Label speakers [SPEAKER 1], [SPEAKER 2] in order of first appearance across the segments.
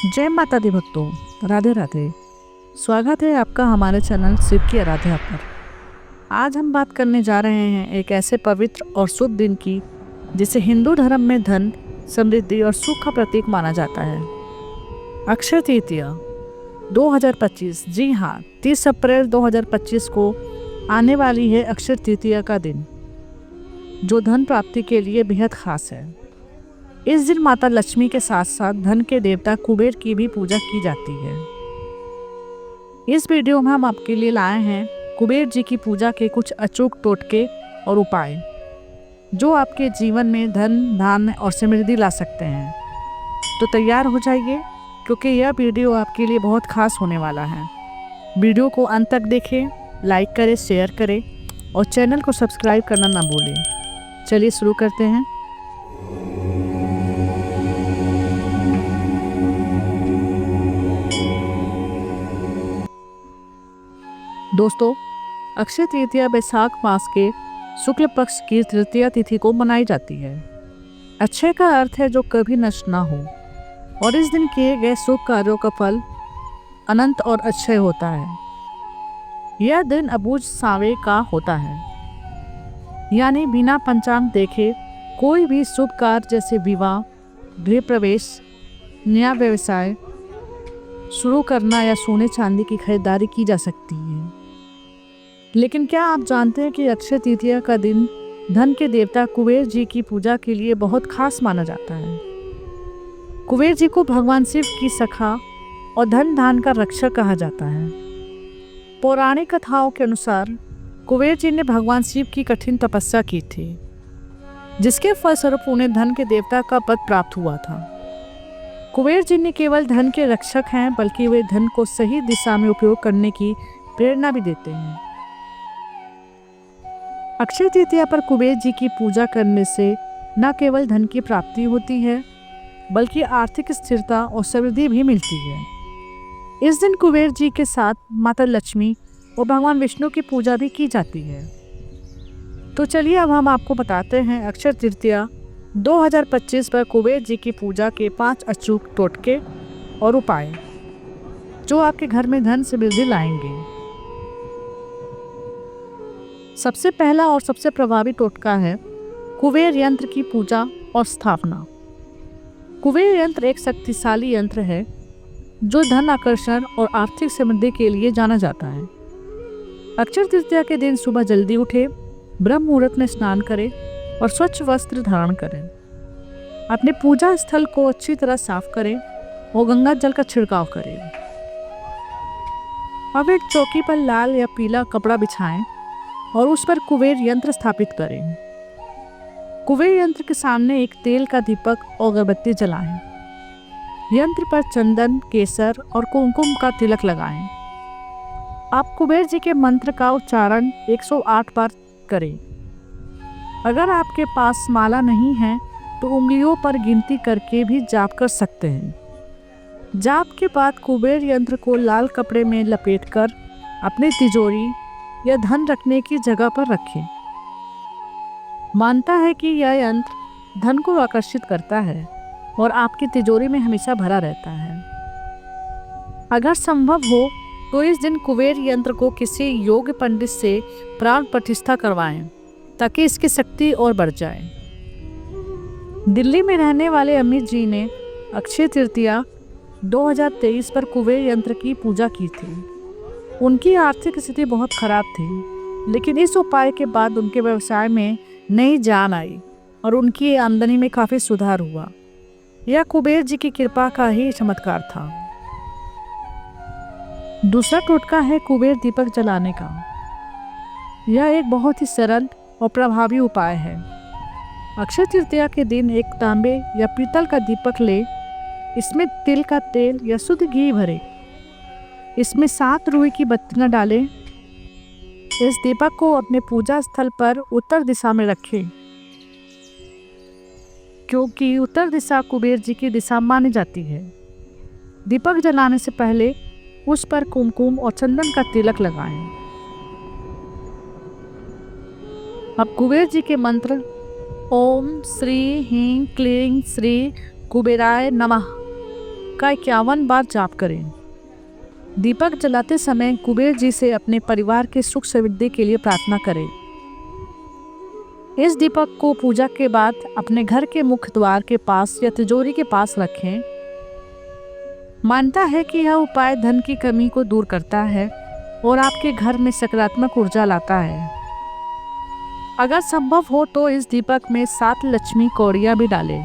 [SPEAKER 1] जय माता दी भक्तों, राधे राधे। स्वागत है आपका हमारे चैनल शिव की आराध्या पर। आज हम बात करने जा रहे हैं एक ऐसे पवित्र और शुभ दिन की जिसे हिंदू धर्म में धन, समृद्धि और सुख का प्रतीक माना जाता है। अक्षय तृतीया 2025। जी हाँ, 30 अप्रैल 2025 को आने वाली है अक्षय तृतीया का दिन, जो धन प्राप्ति के लिए बेहद खास है। इस दिन माता लक्ष्मी के साथ साथ धन के देवता कुबेर की भी पूजा की जाती है। इस वीडियो में हम आपके लिए लाए हैं कुबेर जी की पूजा के कुछ अचूक टोटके और उपाय, जो आपके जीवन में धन, धान्य और समृद्धि ला सकते हैं। तो तैयार हो जाइए, क्योंकि यह वीडियो आपके लिए बहुत खास होने वाला है। वीडियो को अंत तक देखें, लाइक करें, शेयर करें और चैनल को सब्सक्राइब करना ना भूलें। चलिए शुरू करते हैं। दोस्तों, अक्षय तृतीया बैसाख मास के शुक्ल पक्ष की तृतीया तिथि को मनाई जाती है। अक्षय का अर्थ है जो कभी नष्ट ना हो, और इस दिन किए गए शुभ कार्यों का फल अनंत और अक्षय होता है। यह दिन अबूझ सावे का होता है, यानी बिना पंचांग देखे कोई भी शुभ कार्य जैसे विवाह, गृह प्रवेश, नया व्यवसाय शुरू करना या सोने चांदी की खरीदारी की जा सकती है। लेकिन क्या आप जानते हैं कि अक्षय तृतीया का दिन धन के देवता कुबेर जी की पूजा के लिए बहुत खास माना जाता है। कुबेर जी को भगवान शिव की सखा और धन धान का रक्षक कहा जाता है। पौराणिक कथाओं के अनुसार कुबेर जी ने भगवान शिव की कठिन तपस्या की थी, जिसके फलस्वरूप उन्हें धन के देवता का पद प्राप्त हुआ था। कुबेर जी ने केवल धन के रक्षक हैं, बल्कि वे धन को सही दिशा में उपयोग करने की प्रेरणा भी देते हैं। अक्षय तृतीया पर कुबेर जी की पूजा करने से न केवल धन की प्राप्ति होती है, बल्कि आर्थिक स्थिरता और समृद्धि भी मिलती है। इस दिन कुबेर जी के साथ माता लक्ष्मी और भगवान विष्णु की पूजा भी की जाती है। तो चलिए अब हम आपको बताते हैं अक्षय तृतीया 2025 पर कुबेर जी की पूजा के 5 अचूक टोटके और उपाय, जो आपके घर में धन समृद्धि लाएंगे। सबसे पहला और सबसे प्रभावी टोटका है कुबेर यंत्र की पूजा और स्थापना। कुबेर यंत्र एक शक्तिशाली यंत्र है जो धन आकर्षण और आर्थिक समृद्धि के लिए जाना जाता है। अक्षय तृतीया के दिन सुबह जल्दी उठें, ब्रह्म मुहूर्त में स्नान करें और स्वच्छ वस्त्र धारण करें। अपने पूजा स्थल को अच्छी तरह साफ करें और गंगा जल का छिड़काव करें। अब एक चौकी पर लाल या पीला कपड़ा बिछाएं और उस पर कुबेर यंत्र स्थापित करें। कुबेर यंत्र के सामने एक तेल का दीपक और अगरबत्ती जलाएं। यंत्र पर चंदन, केसर और कुमकुम का तिलक लगाएं। आप कुबेर जी के मंत्र का उच्चारण 108 बार करें। अगर आपके पास माला नहीं है तो उंगलियों पर गिनती करके भी जाप कर सकते हैं। जाप के बाद कुबेर यंत्र को लाल कपड़े में लपेटकर अपनी तिजोरी या धन रखने की जगह पर रखें। मानता है कि यह यंत्र धन को आकर्षित करता है और आपकी तिजोरी में हमेशा भरा रहता है। अगर संभव हो तो इस दिन कुबेर यंत्र को किसी योग्य पंडित से प्राण प्रतिष्ठा करवाएं, ताकि इसकी शक्ति और बढ़ जाए। दिल्ली में रहने वाले अमित जी ने अक्षय तृतीया 2023 पर कुबेर यंत्र की पूजा की थी। उनकी आर्थिक स्थिति बहुत खराब थी, लेकिन इस उपाय के बाद उनके व्यवसाय में नई जान आई और उनकी आमदनी में काफ़ी सुधार हुआ। यह कुबेर जी की कृपा का ही चमत्कार था। दूसरा टोटका है कुबेर दीपक जलाने का। यह एक बहुत ही सरल और प्रभावी उपाय है। अक्षय तृतीया के दिन एक तांबे या पीतल का दीपक ले, इसमें तिल का तेल या शुद्ध घी भरे, इसमें 7 रुई की बत्तियां डालें। इस दीपक को अपने पूजा स्थल पर उत्तर दिशा में रखें, क्योंकि उत्तर दिशा कुबेर जी की दिशा मानी जाती है। दीपक जलाने से पहले उस पर कुमकुम और चंदन का तिलक लगाएं। अब कुबेर जी के मंत्र ओम श्री ह्रीं क्लीं श्री कुबेराय नमः का 51 बार जाप करें। दीपक जलाते समय कुबेर जी से अपने परिवार के सुख समृद्धि के लिए प्रार्थना करें। इस दीपक को पूजा के बाद अपने घर के मुख्य द्वार के पास या तिजोरी के पास रखें। मानता है कि यह उपाय धन की कमी को दूर करता है और आपके घर में सकारात्मक ऊर्जा लाता है। अगर संभव हो तो इस दीपक में 7 लक्ष्मी कौड़ियाँ भी डालें।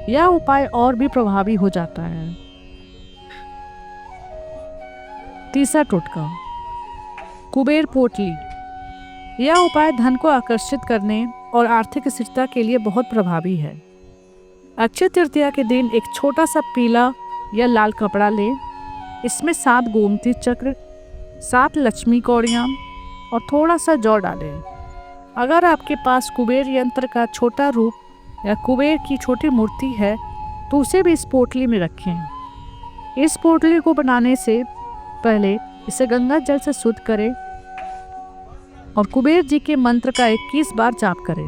[SPEAKER 1] यह उपाय और भी प्रभावी हो जाता है। तीसरा टोटका, कुबेर पोटली। यह उपाय धन को आकर्षित करने और आर्थिक स्थिरता के लिए बहुत प्रभावी है। अक्षय तृतीया के दिन एक छोटा सा पीला या लाल कपड़ा लें। इसमें 7 गोमती चक्र, 7 लक्ष्मी कौड़ियाँ और थोड़ा सा जौ डालें। अगर आपके पास कुबेर यंत्र का छोटा रूप या कुबेर की छोटी मूर्ति है तो उसे भी इस पोटली में रखें। इस पोटली को बनाने से पहले इसे गंगा जल से शुद्ध करें और कुबेर जी के मंत्र का 21 बार जाप करें।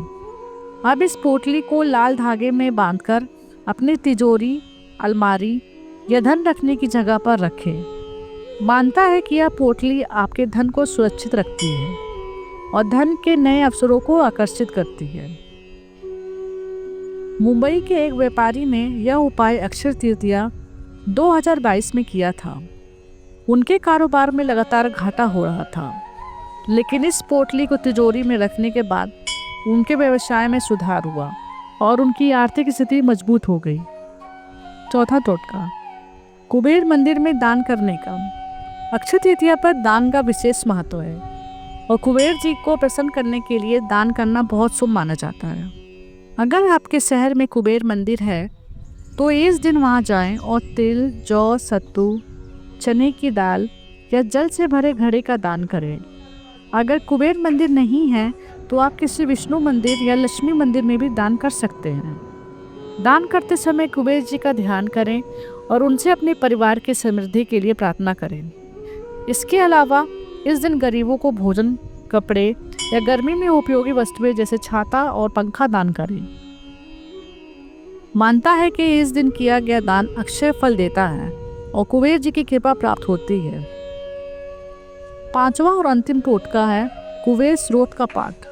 [SPEAKER 1] अब इस पोटली को लाल धागे में बांधकर अपनी तिजोरी, अलमारी या धन रखने की जगह पर रखें। मानता है कि यह पोटली आपके धन को सुरक्षित रखती है और धन के नए अवसरों को आकर्षित करती है। मुंबई के एक व्यापारी ने यह उपाय अक्षय तृतीया 2022 में किया था। उनके कारोबार में लगातार घाटा हो रहा था, लेकिन इस पोटली को तिजोरी में रखने के बाद उनके व्यवसाय में सुधार हुआ और उनकी आर्थिक स्थिति मजबूत हो गई। चौथा टोटका, कुबेर मंदिर में दान करने का। अक्षय तृतीया पर दान का विशेष महत्व है और कुबेर जी को प्रसन्न करने के लिए दान करना बहुत शुभ माना जाता है। अगर आपके शहर में कुबेर मंदिर है तो इस दिन वहां जाएं और तिल, जौ, सत्तू, चने की दाल या जल से भरे घड़े का दान करें। अगर कुबेर मंदिर नहीं है तो आप किसी विष्णु मंदिर या लक्ष्मी मंदिर में भी दान कर सकते हैं। दान करते समय कुबेर जी का ध्यान करें और उनसे अपने परिवार की समृद्धि के लिए प्रार्थना करें। इसके अलावा इस दिन गरीबों को भोजन, कपड़े या गर्मी में उपयोगी वस्तुएं जैसे छाता और पंखा दान करें। मानता है कि इस दिन किया गया दान अक्षय फल देता है और कुबेर जी की कृपा प्राप्त होती है। पांचवा और अंतिम टोटका है कुबेर स्रोत का पाठ।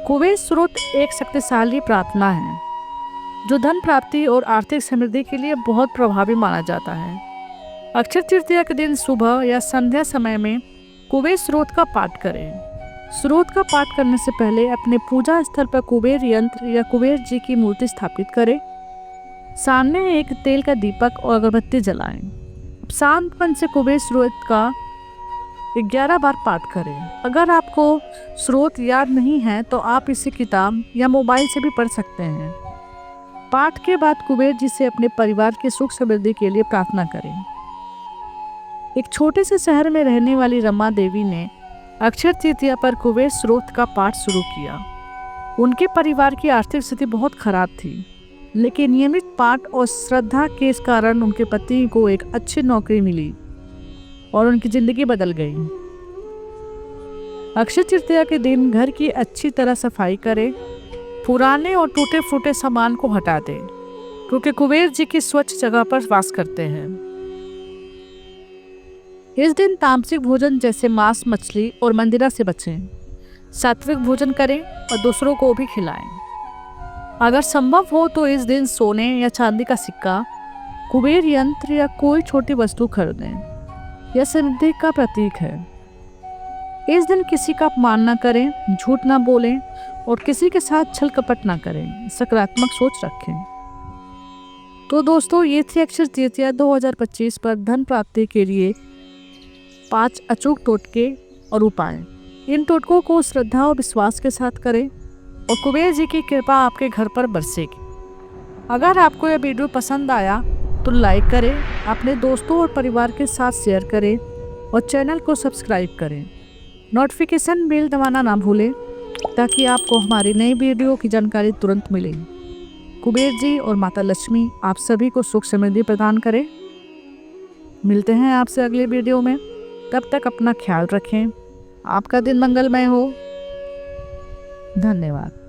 [SPEAKER 1] कुबेर स्रोत एक शक्तिशाली प्रार्थना है जो धन प्राप्ति और आर्थिक समृद्धि के लिए बहुत प्रभावी माना जाता है। अक्षय तृतीया के दिन सुबह या संध्या समय में कुबेर स्रोत का पाठ करें। स्रोत का पाठ करने से पहले अपने पूजा स्थल पर कुबेर यंत्र या कुबेर जी की मूर्ति स्थापित करें। सामने एक तेल का दीपक और अगरबत्ती जलाएं। शांत मन से कुबेर स्रोत का 11 बार पाठ करें। अगर आपको स्रोत याद नहीं है तो आप इसे किताब या मोबाइल से भी पढ़ सकते हैं। पाठ के बाद कुबेर जी से अपने परिवार की सुख समृद्धि के लिए प्रार्थना करें। एक छोटे से शहर में रहने वाली रमा देवी ने अक्षय तृतीया पर कुबेर स्रोत का पाठ शुरू किया। उनके परिवार की आर्थिक स्थिति बहुत खराब थी, लेकिन नियमित पाठ और श्रद्धा के कारण उनके पति को एक अच्छी नौकरी मिली और उनकी जिंदगी बदल गई। अक्षय तृतीया के दिन घर की अच्छी तरह सफाई करें। पुराने और टूटे फूटे सामान को हटा दें, क्योंकि कुबेर जी की स्वच्छ जगह पर वास करते हैं। इस दिन तामसिक भोजन जैसे मांस, मछली और मंदिरा से बचें। सात्विक भोजन करें और दूसरों को भी खिलाएं। अगर संभव हो तो इस दिन सोने या चांदी का सिक्का, कुबेर यंत्र या कोई छोटी वस्तु खरीदें। यह समृद्धि का प्रतीक है। इस दिन किसी का अपमान न करें, झूठ न बोलें और किसी के साथ छल कपट न करें। सकारात्मक सोच रखें। तो दोस्तों, ये थी अक्षय तृतीया 2025 पर धन प्राप्ति के लिए 5 अचूक टोटके और उपाय। इन टोटकों को श्रद्धा और विश्वास के साथ करें और कुबेर जी की कृपा आपके घर पर बरसेगी। अगर आपको यह वीडियो पसंद आया तो लाइक करें, अपने दोस्तों और परिवार के साथ शेयर करें और चैनल को सब्सक्राइब करें। नोटिफिकेशन बेल दबाना ना भूलें ताकि आपको हमारी नई वीडियो की जानकारी तुरंत मिले। कुबेर जी और माता लक्ष्मी आप सभी को सुख समृद्धि प्रदान करें। मिलते हैं आपसे अगले वीडियो में। तब तक अपना ख्याल रखें। आपका दिन मंगलमय हो। धन्यवाद।